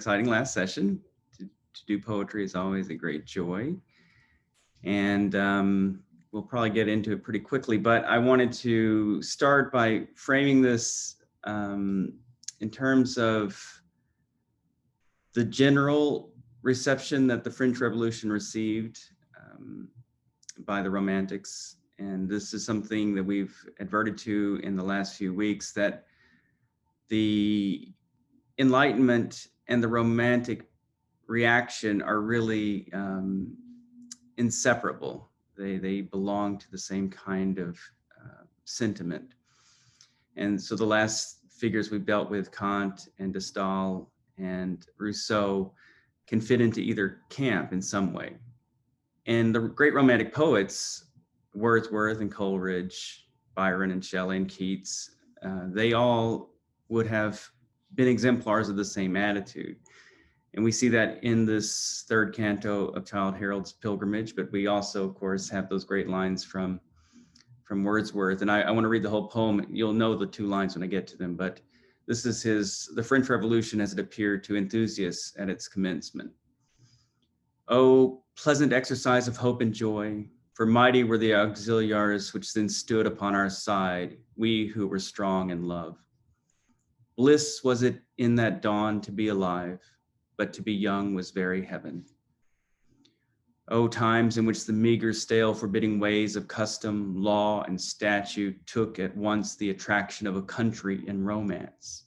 exciting last session. To do poetry is always a great joy. And we'll probably get into it pretty quickly, but I wanted to start by framing this in terms of the general reception that the French Revolution received by the Romantics. And this is something that we've adverted to in the last few weeks, that the Enlightenment and the Romantic reaction are really inseparable. They belong to the same kind of sentiment. And so the last figures we've dealt with, Kant and de Staël and Rousseau, can fit into either camp in some way. And the great Romantic poets, Wordsworth and Coleridge, Byron and Shelley and Keats, they all would have been exemplars of the same attitude. And we see that in this third canto of Childe Harold's Pilgrimage, but we also, of course, have those great lines from Wordsworth. And I want to read the whole poem. You'll know the two lines when I get to them, but this is the French Revolution as it appeared to enthusiasts at its commencement. Oh, pleasant exercise of hope and joy, for mighty were the auxiliaries which then stood upon our side, we who were strong in love. Bliss was it in that dawn to be alive, but to be young was very heaven. O times in which the meager, stale, forbidding ways of custom, law, and statute took at once the attraction of a country in romance.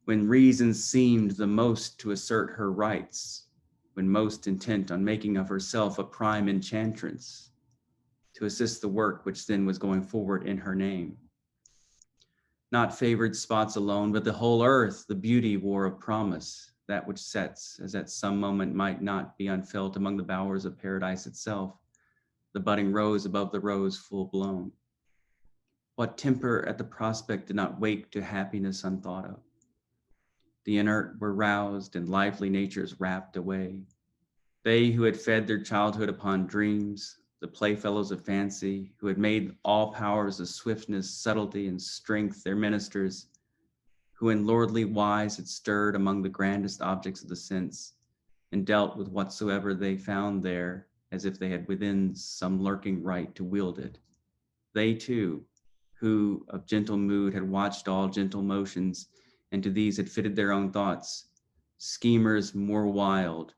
When reason seemed the most to assert her rights, when most intent on making of herself a prime enchantress, to assist the work which then was going forward in her name. Not favored spots alone, but the whole earth, the beauty wore of promise, that which sets, as at some moment might not be unfelt among the bowers of paradise itself, the budding rose above the rose full blown. What temper at the prospect did not wake to happiness unthought of? The inert were roused and lively natures rapt away. They who had fed their childhood upon dreams, the playfellows of fancy, who had made all powers of swiftness, subtlety, and strength their ministers, who in lordly wise had stirred among the grandest objects of the sense, and dealt with whatsoever they found there, as if they had within some lurking right to wield it. They too, who of gentle mood had watched all gentle motions, and to these had fitted their own thoughts, schemers more wild,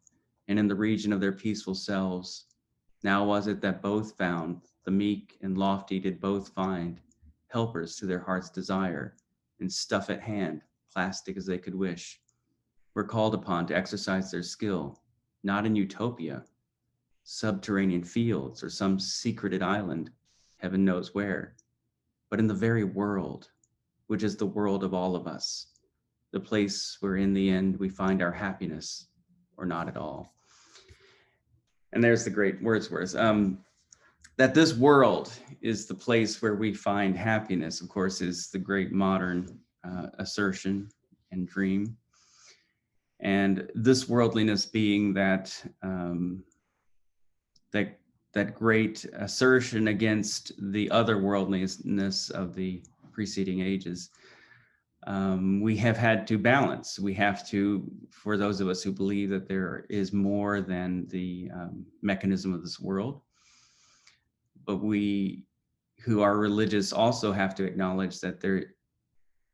and in the region of their peaceful selves, now was it that both found, the meek and lofty did both find, helpers to their heart's desire, and stuff at hand, plastic as they could wish, were called upon to exercise their skill, not in utopia, subterranean fields, or some secreted island, heaven knows where, but in the very world, which is the world of all of us, the place where in the end we find our happiness, or not at all. And there's the great Wordsworth. That this world is the place where we find happiness, of course, is the great modern assertion and dream. And this worldliness being that that great assertion against the otherworldliness of the preceding ages. We have had to balance. We have to, for those of us who believe that there is more than the mechanism of this world, but we who are religious also have to acknowledge that there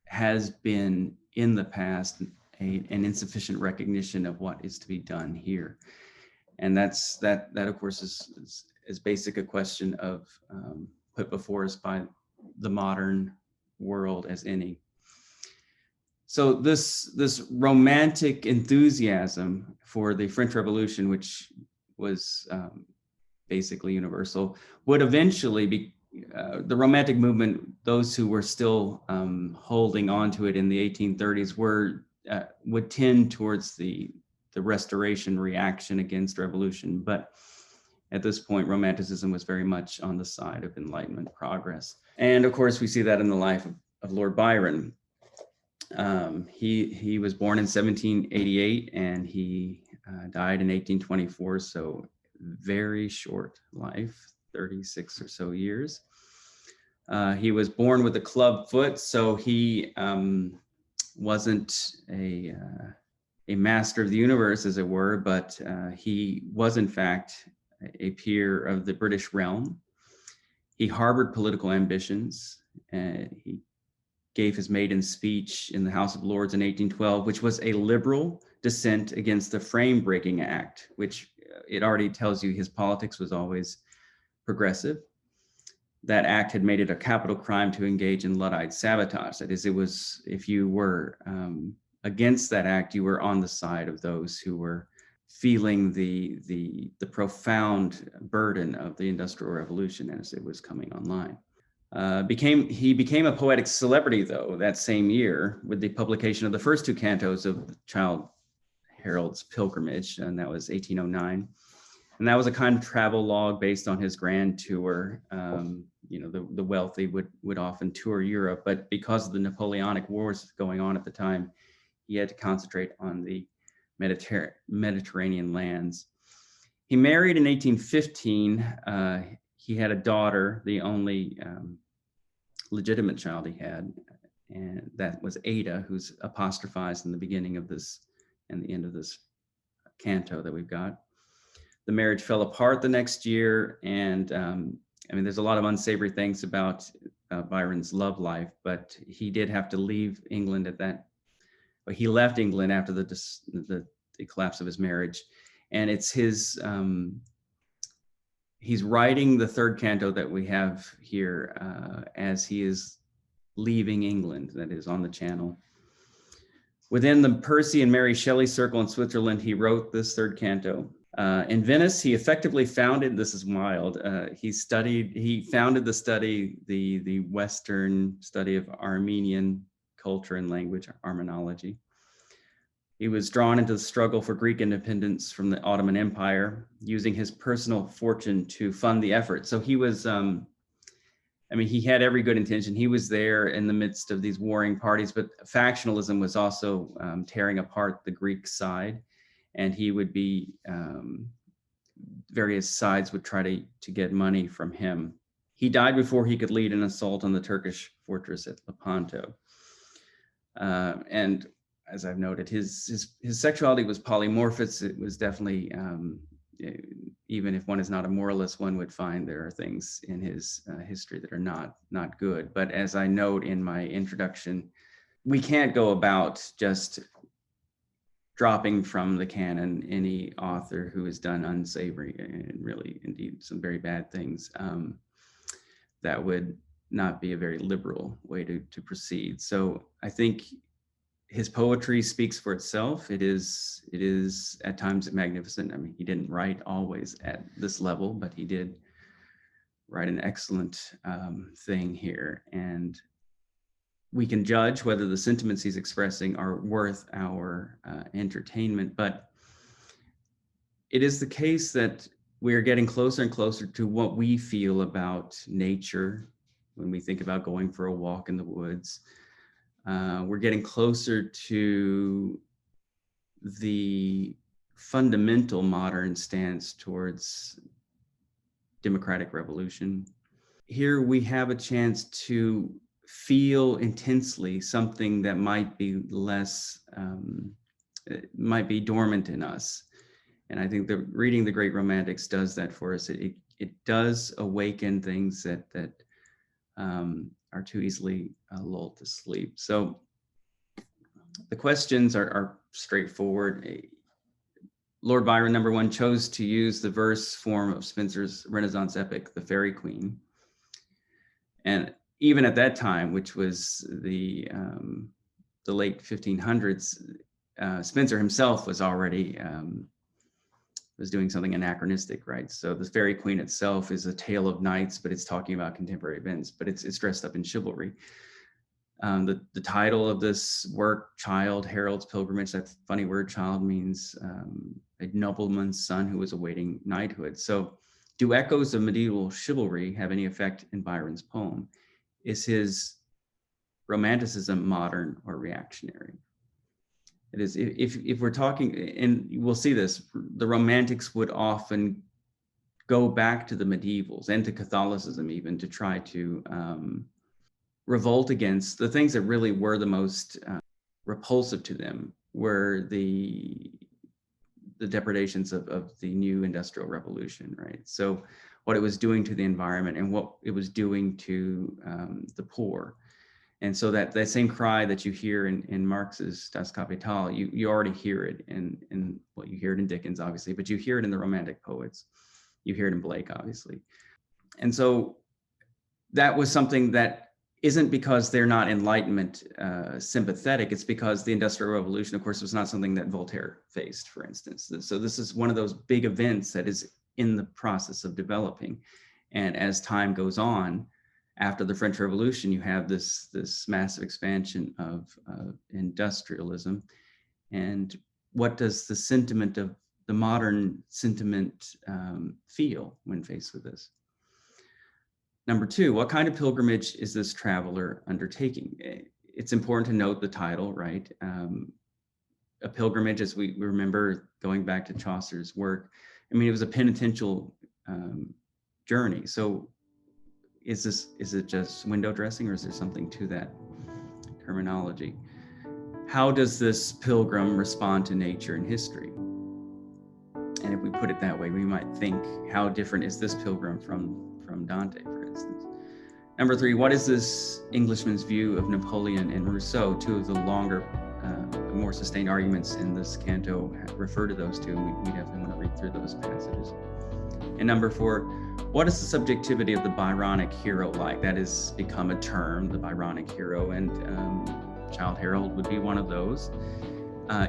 has been in the past an insufficient recognition of what is to be done here. And that of course is as basic a question of put before us by the modern world as any. So this romantic enthusiasm for the French Revolution, which was basically universal, would eventually be the Romantic movement. Those who were still holding on to it in the 1830s would tend towards the Restoration reaction against revolution. But at this point, Romanticism was very much on the side of Enlightenment progress. And of course, we see that in the life of Lord Byron. He was born in 1788 and he died in 1824, so very short life, 36 or so years. He was born with a club foot, so he wasn't a master of the universe, as it were, but he was in fact a peer of the British realm. He harbored political ambitions. He gave his maiden speech in the House of Lords in 1812, which was a liberal dissent against the Frame Breaking Act, which it already tells you his politics was always progressive. That act had made it a capital crime to engage in Luddite sabotage. That is, it was, if you were against that act, you were on the side of those who were feeling the profound burden of the Industrial Revolution as it was coming online. He became a poetic celebrity, though, that same year with the publication of the first two cantos of Childe Harold's Pilgrimage, and that was 1809. And that was a kind of travel log based on his grand tour. The wealthy would often tour Europe, but because of the Napoleonic Wars going on at the time, he had to concentrate on the Mediterranean lands. He married in 1815. He had a daughter, the only legitimate child he had, and that was Ada, who's apostrophized in the beginning of this and the end of this canto that we've got. The marriage fell apart the next year, and there's a lot of unsavory things about Byron's love life, but he did have to leave England he left England after the collapse of his marriage, and it's his, he's writing the third canto that we have here as he is leaving England, that is on the Channel. Within the Percy and Mary Shelley circle in Switzerland, he wrote this third canto. In Venice, he effectively founded, this is wild, he founded the Western study of Armenian culture and language, Armenology. He was drawn into the struggle for Greek independence from the Ottoman Empire, using his personal fortune to fund the effort. So he was, he had every good intention. He was there in the midst of these warring parties, but factionalism was also tearing apart the Greek side. And he would be, various sides would try to get money from him. He died before he could lead an assault on the Turkish fortress at Lepanto. And as I've noted, his sexuality was polymorphous. It was definitely, even if one is not a moralist, one would find there are things in his history that are not good. But as I note in my introduction, we can't go about just dropping from the canon any author who has done unsavory and really indeed some very bad things. That would not be a very liberal way to proceed. So I think his poetry speaks for itself. It is at times magnificent. He didn't write always at this level, but he did write an excellent thing here. And we can judge whether the sentiments he's expressing are worth our entertainment, but it is the case that we're getting closer and closer to what we feel about nature when we think about going for a walk in the woods. We're getting closer to the fundamental modern stance towards democratic revolution. Here we have a chance to feel intensely something that might be less, might be dormant in us. And I think that reading the great romantics does that for us. It does awaken things that are too easily lulled to sleep. So the questions are straightforward. Lord Byron, number one, chose to use the verse form of Spenser's Renaissance epic, The Faerie Queene. And even at that time, which was the late 1500s, Spenser himself was already was doing something anachronistic, right? So the Faerie Queene itself is a tale of knights, but it's talking about contemporary events, but it's dressed up in chivalry. The title of this work, Childe Harold's Pilgrimage, that funny word, child, means a nobleman's son who was awaiting knighthood. So do echoes of medieval chivalry have any effect in Byron's poem? Is his romanticism modern or reactionary? It is, if we're talking, and we'll see this, the romantics would often go back to the medievals and to Catholicism even to try to revolt against the things that really were the most repulsive to them were the depredations of the new industrial revolution, right? So what it was doing to the environment and what it was doing to the poor. And so that same cry that you hear in Marx's Das Kapital, you already hear it well, you hear it in Dickens, obviously, but you hear it in the Romantic poets. You hear it in Blake, obviously. And so that was something that isn't because they're not Enlightenment sympathetic. It's because the Industrial Revolution, of course, was not something that Voltaire faced, for instance. So this is one of those big events that is in the process of developing. And as time goes on, after the French Revolution, you have this massive expansion of industrialism. And what does the sentiment of the modern sentiment feel when faced with this? Number two, what kind of pilgrimage is this traveler undertaking? It's important to note the title, right? A pilgrimage, as we remember going back to Chaucer's work, I mean, it was a penitential journey. So is it just window dressing, or is there something to that terminology? How does this pilgrim respond to nature and history? And if we put it that way, we might think, how different is this pilgrim from Dante, for instance? Number three, what is this Englishman's view of Napoleon and Rousseau? Two of the longer, more sustained arguments in this canto refer to those two, and we definitely want to read through those passages. And number four, what is the subjectivity of the Byronic hero like? That has become a term, the Byronic hero, and Childe Harold would be one of those.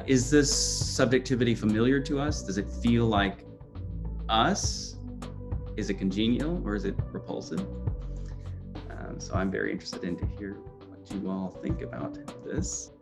Is this subjectivity familiar to us? Does it feel like us? Is it congenial, or is it repulsive? So I'm very interested in to hear what you all think about this.